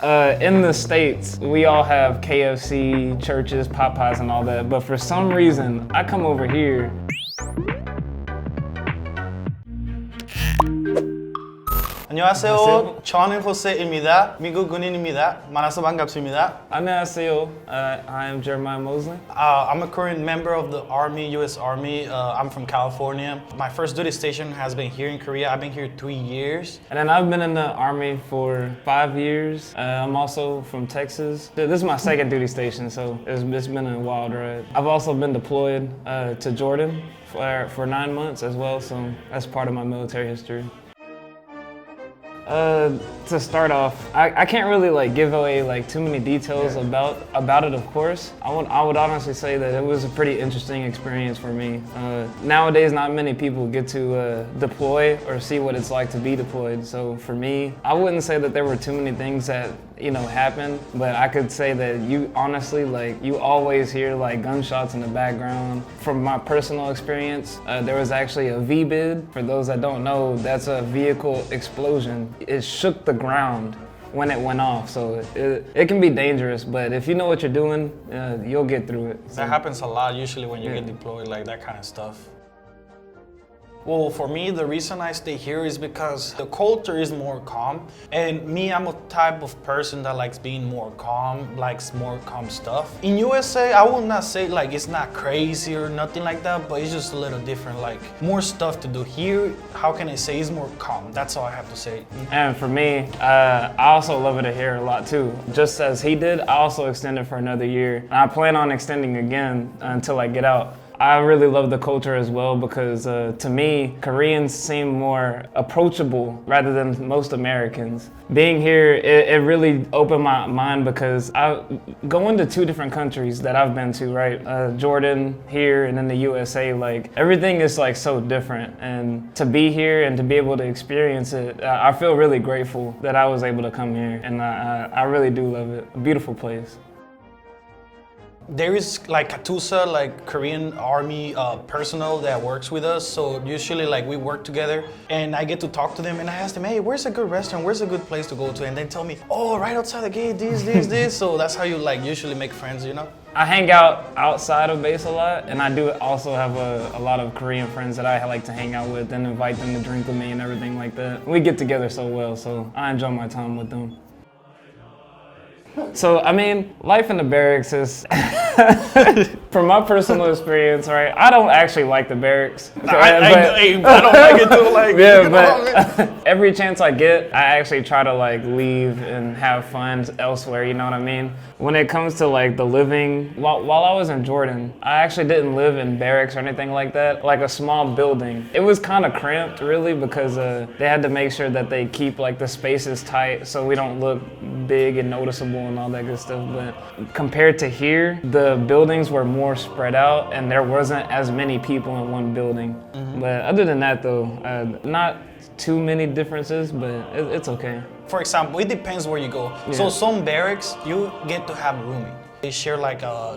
In the States, we all have KFC, churches, Popeyes, and all that. But for some reason, I come over here. 안녕하세요. 저는 호세입니다. 미국 군인입니다. 만나서 반갑습니다. 안녕하세요. I am Jeremiah Mosley. I'm a current member of the Army, U.S. Army. I'm from California. My first duty station has been here in Korea. I've been here 3 years. And then I've been in the Army for 5 years. I'm also from Texas. This is my second duty station, so it's been a wild ride. I've also been deployed to Jordan for 9 months as well, so that's part of my military history. To start off, I can't really give away too many details about it, of course. I would honestly say that it was a pretty interesting experience for me. Nowadays, not many people get to deploy or see what it's like to be deployed. So for me, I wouldn't say that there were too many things that happened, but I could say that you honestly, you always hear gunshots in the background. From my personal experience, there was actually a V-bid. For those that don't know, that's a vehicle explosion. It shook the ground when it went off, so it can be dangerous, but if you know what you're doing, you'll get through it. That happens a lot usually when you get deployed, that kind of stuff. Well, for me, the reason I stay here is because the culture is more calm. And me, I'm a type of person that likes being more calm, likes more calm stuff. In USA, I would not say it's not crazy or nothing like that, but it's just a little different, more stuff to do. Here, how can I say, it's more calm. That's all I have to say. And for me, I also love it here a lot too. Just as he did, I also extended for another year. And I plan on extending again until I get out. I really love the culture as well because to me, Koreans seem more approachable rather than most Americans. Being here, it really opened my mind because I go into 2 different countries that I've been to, right? Jordan here and then the USA, everything is so different. And to be here and to be able to experience it, I feel really grateful that I was able to come here, and I really do love it. A beautiful place. There is Katusa, Korean army personnel that works with us. So usually we work together and I get to talk to them and I ask them, hey, where's a good restaurant? Where's a good place to go to? And they tell me, oh, right outside the gate, this. So that's how you usually make friends, I hang out outside of base a lot, and I do also have a lot of Korean friends that I like to hang out with and invite them to drink with me and everything like that. We get together so well, so I enjoy my time with them. So, I mean, life in the barracks is, from my personal experience, right, I don't actually like the barracks. I don't like it too, yeah, but every chance I get, I actually try to leave and have fun elsewhere, you know what I mean? When it comes to the living, while I was in Jordan, I actually didn't live in barracks or anything like that, a small building. It was kind of cramped, really, because they had to make sure that they keep the spaces tight so we don't look big and noticeable and all that good stuff. But compared to here, the buildings were more spread out and there wasn't as many people in one building. Mm-hmm. But other than that though, not too many differences, but it's okay. For example, it depends where you go. Yeah. So some barracks, you get to have rooming. They share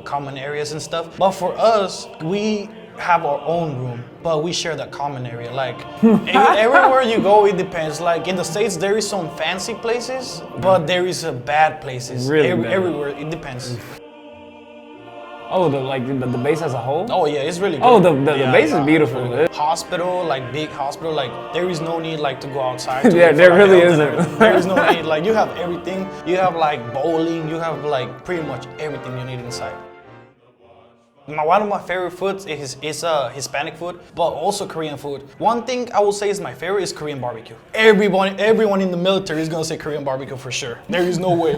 common areas and stuff. But for us, we have our own room, but we share the common area. Everywhere you go, it depends. In the States, there is some fancy places, but there is bad places. Really bad. Everywhere, it depends. Oh, the base as a whole? Oh yeah, it's really good. Oh, the base is beautiful. Really hospital, big hospital, there is no need to go outside. Yeah, there really isn't. There is no need. You have everything. You have bowling. You have pretty much everything you need inside. One of my favorite foods is Hispanic food, but also Korean food. One thing I will say is my favorite is Korean barbecue. Everyone in the military is gonna say Korean barbecue for sure. There is no way.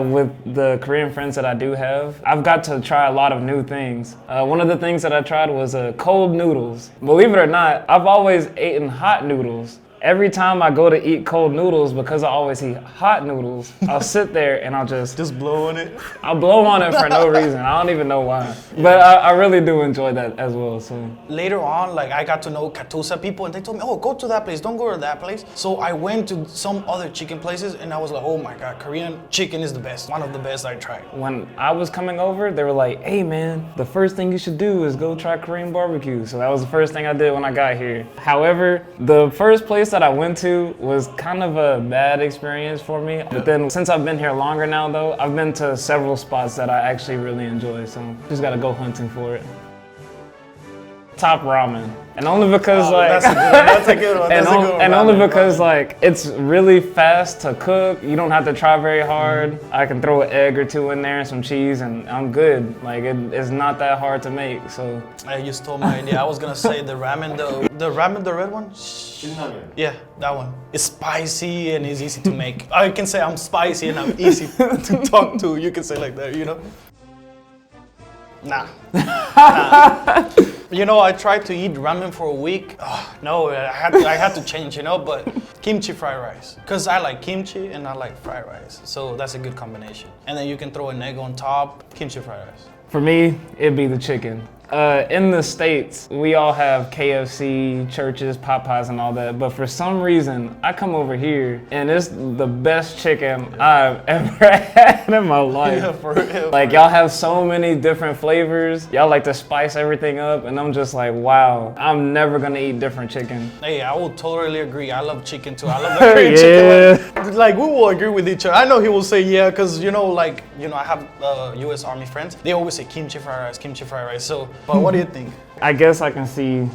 With the Korean friends that I do have, I've got to try a lot of new things. One of the things that I tried was cold noodles. Believe it or not, I've always eaten hot noodles. Every time I go to eat cold noodles, because I always eat hot noodles, I'll sit there and I'll just blow on it. I'll blow on it for no reason. I don't even know why. But I really do enjoy that as well. So later on, I got to know Katusa people and they told me, oh, go to that place, don't go to that place. So I went to some other chicken places and I was like, oh my God, Korean chicken is the best. One of the best I tried. When I was coming over, they were like, hey man, the first thing you should do is go try Korean barbecue. So that was the first thing I did when I got here. However, the first place place that I went to was kind of a bad experience for me. But then since I've been here longer now though, I've been to several spots that I actually really enjoy. So just gotta go hunting for it. Top ramen. And only because that's a good one. And only because like it's really fast to cook. You don't have to try very hard. I can throw an egg or two in there and some cheese and I'm good. Like it's not that hard to make. So you stole my idea. I was gonna say the ramen, the ramen, the red one. Yeah, that one. It's spicy and it's easy to make. I can say I'm spicy and I'm easy to talk to. You can say like that, you know. Nah. You know, I tried to eat ramen for a week. Oh, no, I had to change, you know, but kimchi fried rice. Because I like kimchi and I like fried rice. So that's a good combination. And then you can throw an egg on top, kimchi fried rice. For me, it'd be the chicken. In the States, we all have KFC, Churches, Popeyes, and all that. But for some reason, I come over here and it's the best chicken I've ever had in my life. Yeah, for real. Like y'all have so many different flavors. Y'all like to spice everything up, and I'm just like, wow, I'm never gonna eat different chicken. Hey, I will totally agree. I love chicken too. I love the Korean chicken. Like we will agree with each other. I know he will say yeah, because I have U.S. Army friends. They always say kimchi fried rice. So. But what do you think? I guess I can see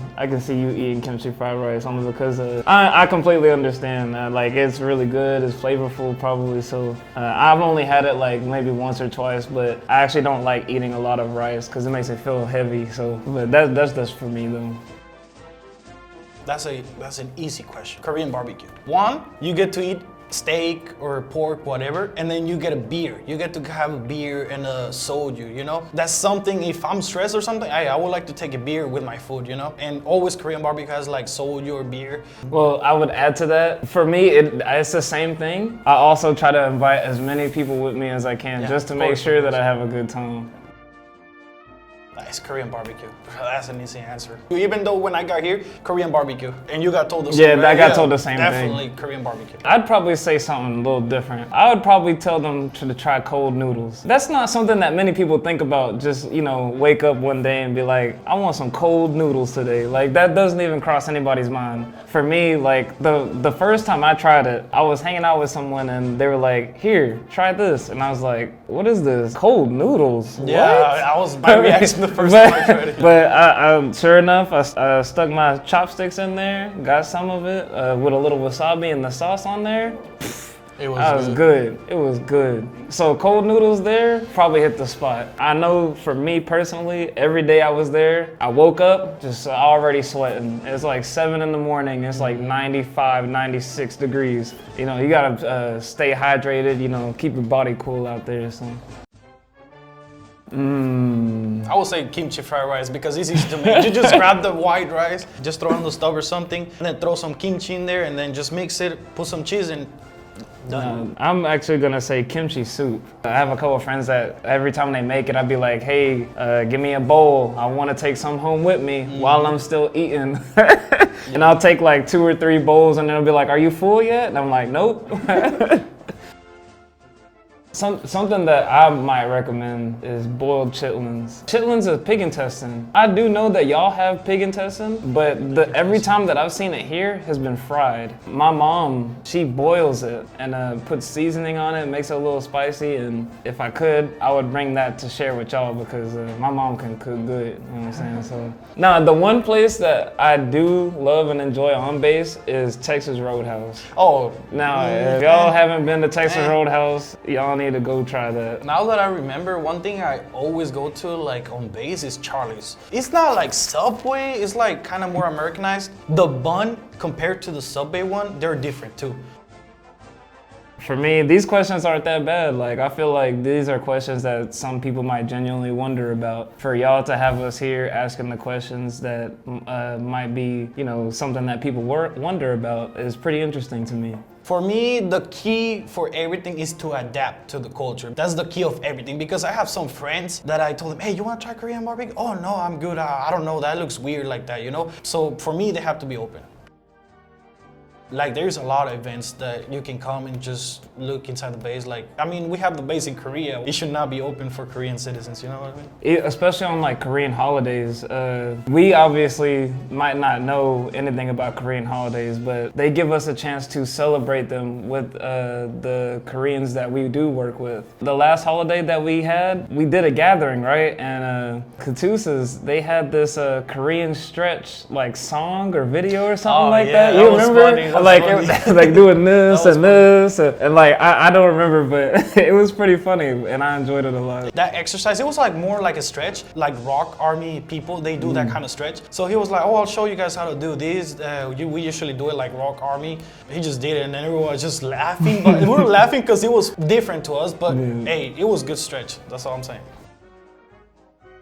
you eating kimchi fried rice only because I completely understand that. Like it's really good, it's flavorful probably. So I've only had it like maybe once or twice, but I actually don't like eating a lot of rice because it makes it feel heavy. So, but that's just for me though. That's an easy question. Korean barbecue. One, you get to eat steak or pork, whatever, and then you get a beer. You get to have a beer and a soju, you know? That's something, if I'm stressed or something, I would like to take a beer with my food, you know? And always Korean barbecue has like soju or beer. Well, I would add to that. For me, it's the same thing. I also try to invite as many people with me as I can just to make sure that I have a good time. Nice, Korean barbecue. That's an easy answer. Even though when I got here, Korean barbecue, and you got told the same. Yeah, I got told the same thing. Definitely Korean barbecue. I'd probably say something a little different. I would probably tell them to try cold noodles. That's not something that many people think about. Just, wake up one day and be like, I want some cold noodles today. Like that doesn't even cross anybody's mind. For me, like the first time I tried it, I was hanging out with someone and they were like, here, try this. And I was like, what is this? Cold noodles? Yeah, what? I was my reaction the first time I tried it. But I sure enough, I stuck my chopsticks in there, got some of it with a little wasabi and the sauce on there. It was good. It was good. So cold noodles there probably hit the spot. I know for me personally, every day I was there, I woke up just already sweating. It's like 7 in the morning. It's like 95, 96 degrees. You gotta stay hydrated, keep your body cool out there. So. I would say kimchi fried rice because it's easy to make. You just grab the white rice, just throw it on the stove or something, and then throw some kimchi in there and then just mix it, put some cheese and done. I'm actually gonna say kimchi soup. I have a couple of friends that every time they make it, I'd be like, hey, give me a bowl. I wanna take some home with me while I'm still eating. And I'll take like 2 or 3 bowls and they'll be like, are you full yet? And I'm like, nope. Something that I might recommend is boiled chitlins. Chitlins is pig intestine. I do know that y'all have pig intestine, but every time that I've seen it here has been fried. My mom, she boils it and puts seasoning on it, makes it a little spicy, and if I could, I would bring that to share with y'all because my mom can cook good, you know what I'm saying? So, now, the one place that I do love and enjoy on base is Texas Roadhouse. Oh. Now, if y'all haven't been to Texas Roadhouse, y'all need to go try that. Now that I remember, one thing I always go to like on base is Charlie's. It's not like Subway, it's like kind of more Americanized. The bun compared to the Subway one, they're different too. For me, these questions aren't that bad. Like, I feel like these are questions that some people might genuinely wonder about. For y'all to have us here asking the questions that might be, something that people wonder about is pretty interesting to me. For me, the key for everything is to adapt to the culture. That's the key of everything because I have some friends that I told them, hey, you want to try Korean barbecue? Oh, no, I'm good. I don't know. That looks weird like that, So for me, they have to be open. Like there's a lot of events that you can come and just look inside the base. Like, I mean, we have the base in Korea. It should not be open for Korean citizens, you know what I mean? Especially on like Korean holidays. We obviously might not know anything about Korean holidays, but they give us a chance to celebrate them with the Koreans that we do work with. The last holiday that we had, we did a gathering, right? And Katusas, they had this Korean stretch like song or video or something like that. You remember? Like like doing this and this and like I don't remember, but it was pretty funny and I enjoyed it a lot. That exercise, it was like more like a stretch, like rock army people, they do that kind of stretch. So he was like, oh, I'll show you guys how to do this. We usually do it like rock army. He just did it and then everyone was just laughing, but we were laughing because it was different to us, but hey, it was good stretch. That's all I'm saying.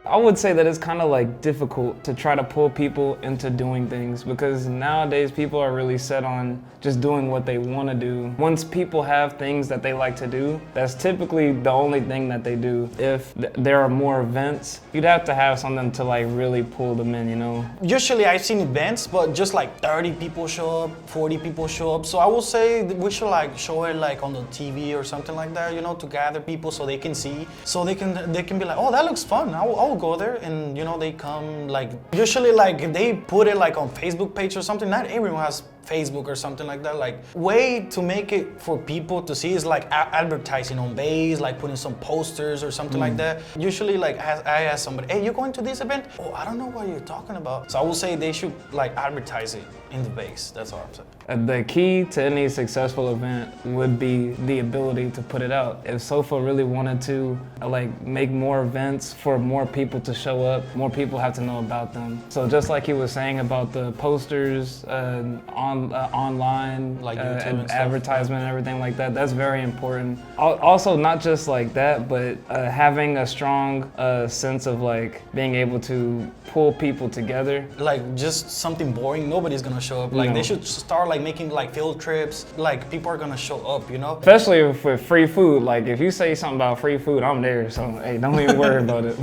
I would say that it's kind of like difficult to try to pull people into doing things because nowadays people are really set on just doing what they want to do. Once people have things that they like to do, that's typically the only thing that they do. If there are more events, you'd have to have something to like really pull them in, you know? Usually I've seen events, but just like 30 people show up, 40 people show up. So I would say that we should like show it like on the TV or something like that, you know, to gather people so they can see, so they can be like, oh, that looks fun. I'll go there, and you know, they come like, usually like they put it like on Facebook page or something. Not everyone has Facebook or something like that. Like, way to make it for people to see is like advertising on base, like putting some posters or something like that. Usually like I ask somebody, hey, you going to this event? Oh, I don't know what you're talking about. So I will say they should like advertise it in the base. That's all I'm saying. The key to any successful event would be the ability to put it out. If SOFA really wanted to like make more events for more people to show up, more people have to know about them. So just like he was saying about the posters online, like and advertisement and everything like that, that's very important. Also, not just like that, but having a strong sense of like being able to pull people together. Like just something boring, nobody's gonna show up. Like they should start like making like field trips. Like people are gonna show up, you know? Especially with free food. Like if you say something about free food, I'm there. So hey, don't even worry about it.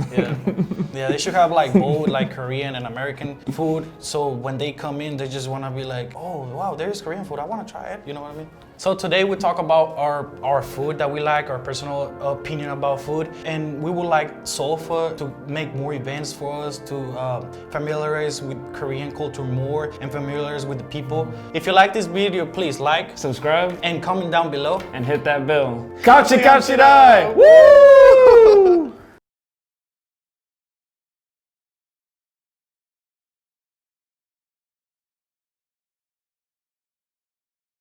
Yeah, they should have like both like Korean and American food. So when they come in, they just wanna be like, oh wow, there's Korean food. I wanna try it. You know what I mean? So today we talk about our food that we like, our personal opinion about food, and we would like SOFA to make more events for us to familiarize with Korean culture more and familiarize with the people. If you like this video, please like, subscribe, and comment down below, and hit that bell. Kachi kachi dai! Woo!